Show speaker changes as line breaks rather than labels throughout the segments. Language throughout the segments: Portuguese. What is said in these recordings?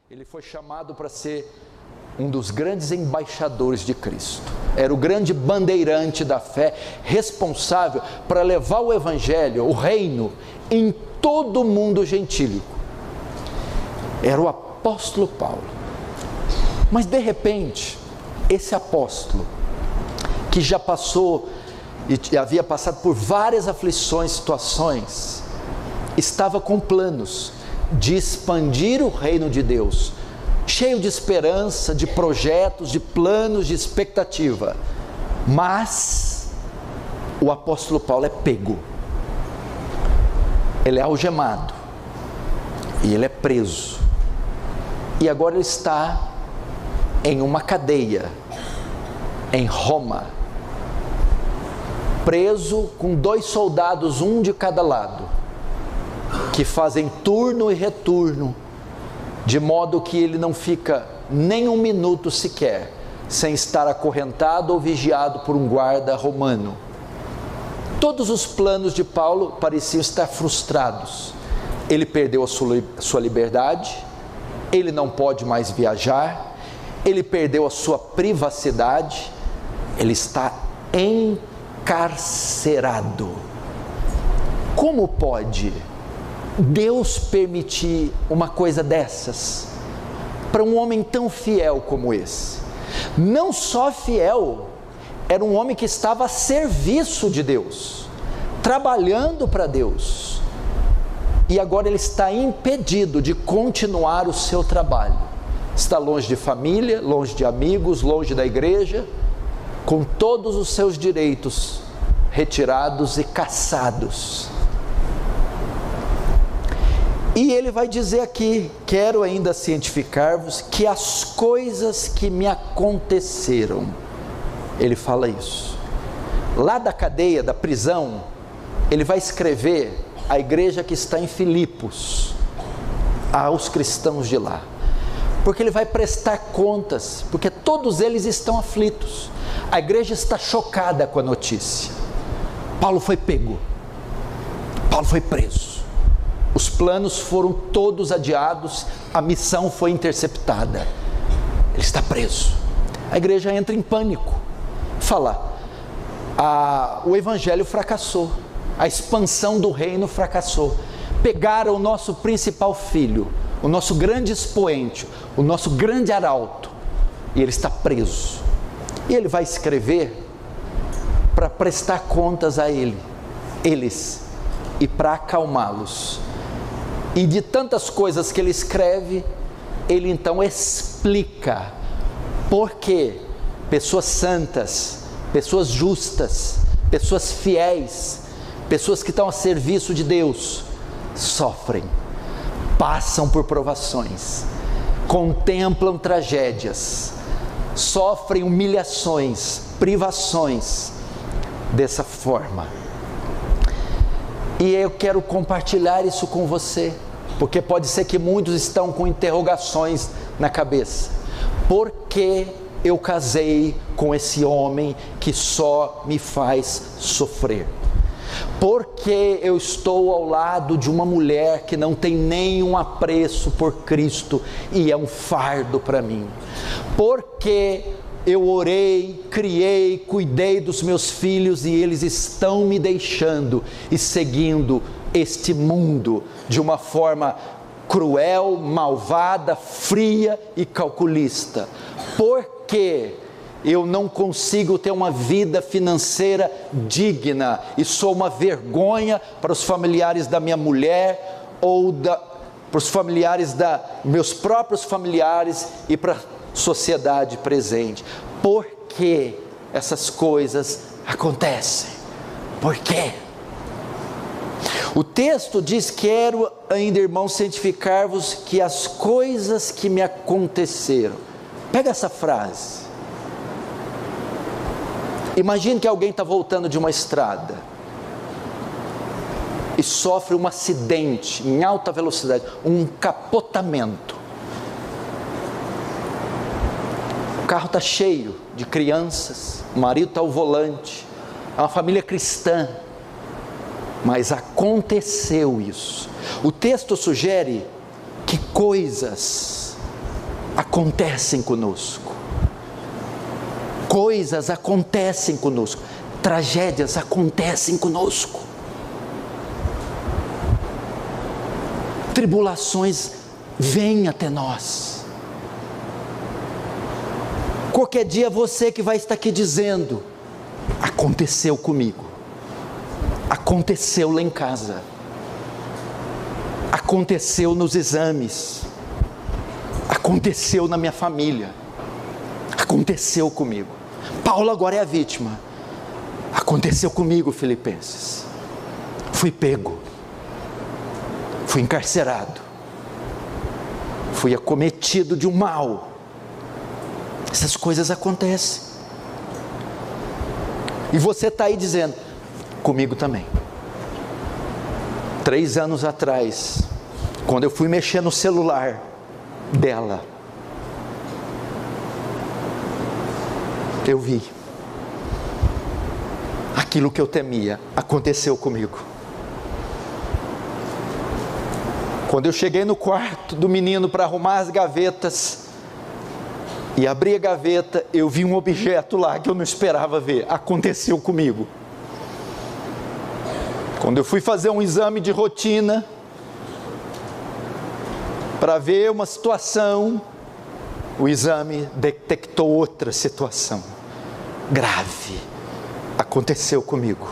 Ele foi chamado para ser um dos grandes embaixadores de Cristo. Era o grande bandeirante da fé, responsável para levar o evangelho, o reino, em todo o mundo gentílico. Era o apóstolo Paulo. Mas de repente, esse apóstolo, que já passou e havia passado por várias aflições, situações, estava com planos de expandir o reino de Deus, cheio de esperança, de projetos, de planos, de expectativa. Mas o apóstolo Paulo é pego, ele é algemado e ele é preso, e agora ele está em uma cadeia em Roma, preso com 2 soldados, um de cada lado, que fazem turno e retorno, de modo que ele não fica nem um minuto sequer sem estar acorrentado ou vigiado por um guarda romano. Todos os planos de Paulo pareciam estar frustrados. Ele perdeu a sua liberdade, ele não pode mais viajar, ele perdeu a sua privacidade, ele está encarcerado. Como pode Deus permitir uma coisa dessas para um homem tão fiel como esse? Não só fiel, era um homem que estava a serviço de Deus, trabalhando para Deus, e agora ele está impedido de continuar o seu trabalho. Está longe de família, longe de amigos, longe da igreja, com todos os seus direitos retirados e cassados. E ele vai dizer aqui: quero ainda cientificar-vos que as coisas que me aconteceram. Ele fala isso. Lá da cadeia, da prisão, ele vai escrever à igreja que está em Filipos, aos cristãos de lá. Porque ele vai prestar contas, porque todos eles estão aflitos. A igreja está chocada com a notícia. Paulo foi pego, Paulo foi preso, os planos foram todos adiados, a missão foi interceptada, ele está preso. A igreja entra em pânico, fala: o evangelho fracassou, a expansão do reino fracassou, pegaram o nosso principal filho, o nosso grande expoente, o nosso grande arauto, e ele está preso. E ele vai escrever para prestar contas a eles, e para acalmá-los. E de tantas coisas que ele escreve, ele então explica por que pessoas santas, pessoas justas, pessoas fiéis, pessoas que estão a serviço de Deus, sofrem, passam por provações, contemplam tragédias, sofrem humilhações, privações, dessa forma. E eu quero compartilhar isso com você, porque pode ser que muitos estão com interrogações na cabeça. Por que eu casei com esse homem que só me faz sofrer? Por que eu estou ao lado de uma mulher que não tem nenhum apreço por Cristo e é um fardo para mim? Por que eu orei, criei, cuidei dos meus filhos e eles estão me deixando e seguindo este mundo de uma forma cruel, malvada, fria e calculista? Por que eu não consigo ter uma vida financeira digna e sou uma vergonha para os familiares da minha mulher ou para os familiares meus próprios familiares e para a sociedade presente? Por que essas coisas acontecem? Por quê? O texto diz: quero ainda, irmãos, cientificar-vos que as coisas que me aconteceram. Pega essa frase. Imagine que alguém está voltando de uma estrada e sofre um acidente em alta velocidade, um capotamento. O carro está cheio de crianças, o marido está ao volante, é uma família cristã, mas aconteceu isso. O texto sugere que coisas acontecem conosco. Coisas acontecem conosco. Tragédias acontecem conosco. Tribulações vêm até nós. Qualquer dia você que vai estar aqui dizendo: aconteceu comigo, aconteceu lá em casa, aconteceu nos exames, aconteceu na minha família, aconteceu comigo. Paulo agora é a vítima. Aconteceu comigo, Filipenses. Fui pego, fui encarcerado, fui acometido de um mal. Essas coisas acontecem. E você está aí dizendo: comigo também. 3 anos atrás, quando eu fui mexer no celular dela, eu vi aquilo que eu temia aconteceu comigo. Quando eu cheguei no quarto do menino para arrumar as gavetas e abri a gaveta, eu vi um objeto lá que eu não esperava ver. Aconteceu comigo. Quando eu fui fazer um exame de rotina para ver uma situação, o exame detectou outra situação grave. Aconteceu comigo.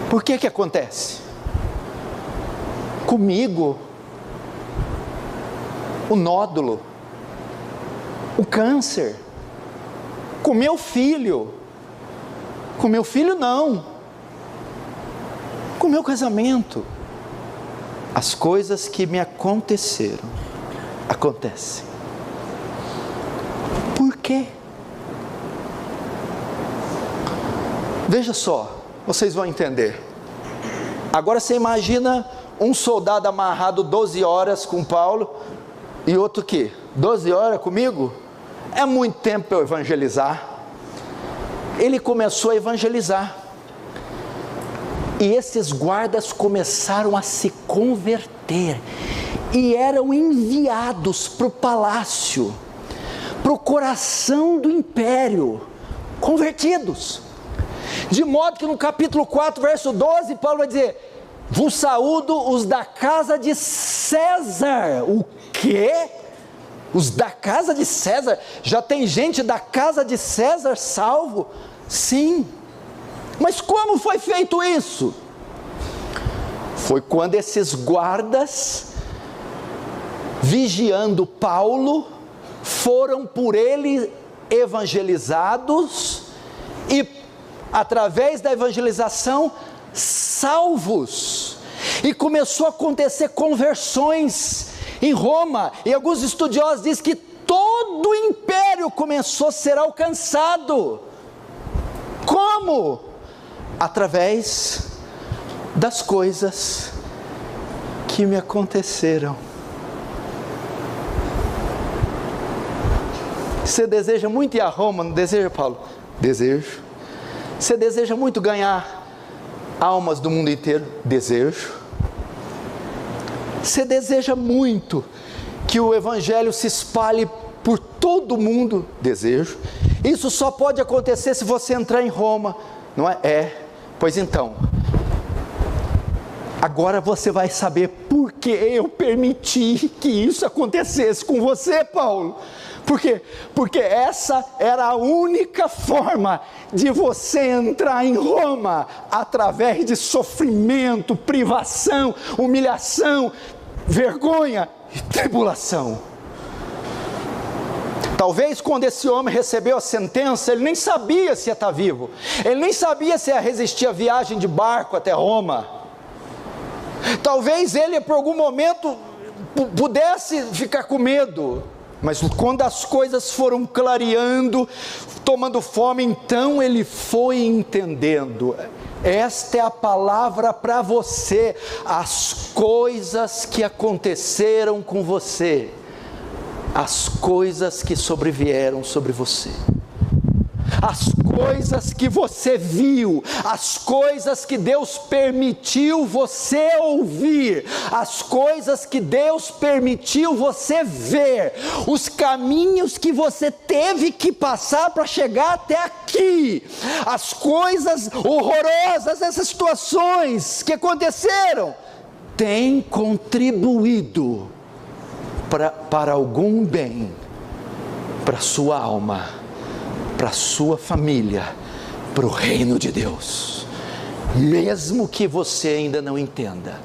Por que acontece? Comigo, o nódulo, o câncer, com meu filho não, com meu casamento. As coisas que me aconteceram, acontecem. Por quê? Veja só, vocês vão entender. Agora você imagina um soldado amarrado 12 horas com Paulo e outro que 12 horas comigo? É muito tempo para eu evangelizar. Ele começou a evangelizar. E esses guardas começaram a se converter. E eram enviados para o palácio, para o coração do império, convertidos. De modo que no capítulo 4, verso 12, Paulo vai dizer: vos saúdo os da casa de César. O quê? Os da casa de César? Já tem gente da casa de César salvo? Sim. Mas como foi feito isso? Foi quando esses guardas, vigiando Paulo, foram por ele evangelizados e, através da evangelização, salvos. E começou a acontecer conversões em Roma, e alguns estudiosos dizem que todo o império começou a ser alcançado. Como? Através das coisas que me aconteceram. Você deseja muito ir a Roma, não deseja, Paulo? Desejo. Você deseja muito ganhar almas do mundo inteiro? Desejo. Você deseja muito que o evangelho se espalhe por todo o mundo? Desejo. Isso só pode acontecer se você entrar em Roma, não é? Pois então, agora você vai saber por que eu permiti que isso acontecesse com você, Paulo. Por quê? Porque essa era a única forma de você entrar em Roma, através de sofrimento, privação, humilhação, vergonha e tribulação. Talvez quando esse homem recebeu a sentença, ele nem sabia se ia estar vivo, ele nem sabia se ia resistir à viagem de barco até Roma. Talvez ele por algum momento pudesse ficar com medo, mas quando as coisas foram clareando, tomando forma, então ele foi entendendo. Esta é a palavra para você. As coisas que aconteceram com você, as coisas que sobrevieram sobre você, as coisas que você viu, as coisas que Deus permitiu você ouvir, as coisas que Deus permitiu você ver, os caminhos que você teve que passar para chegar até aqui, as coisas horrorosas, essas situações que aconteceram, têm contribuído para algum bem, para a sua alma, para a sua família, para o reino de Deus, mesmo que você ainda não entenda.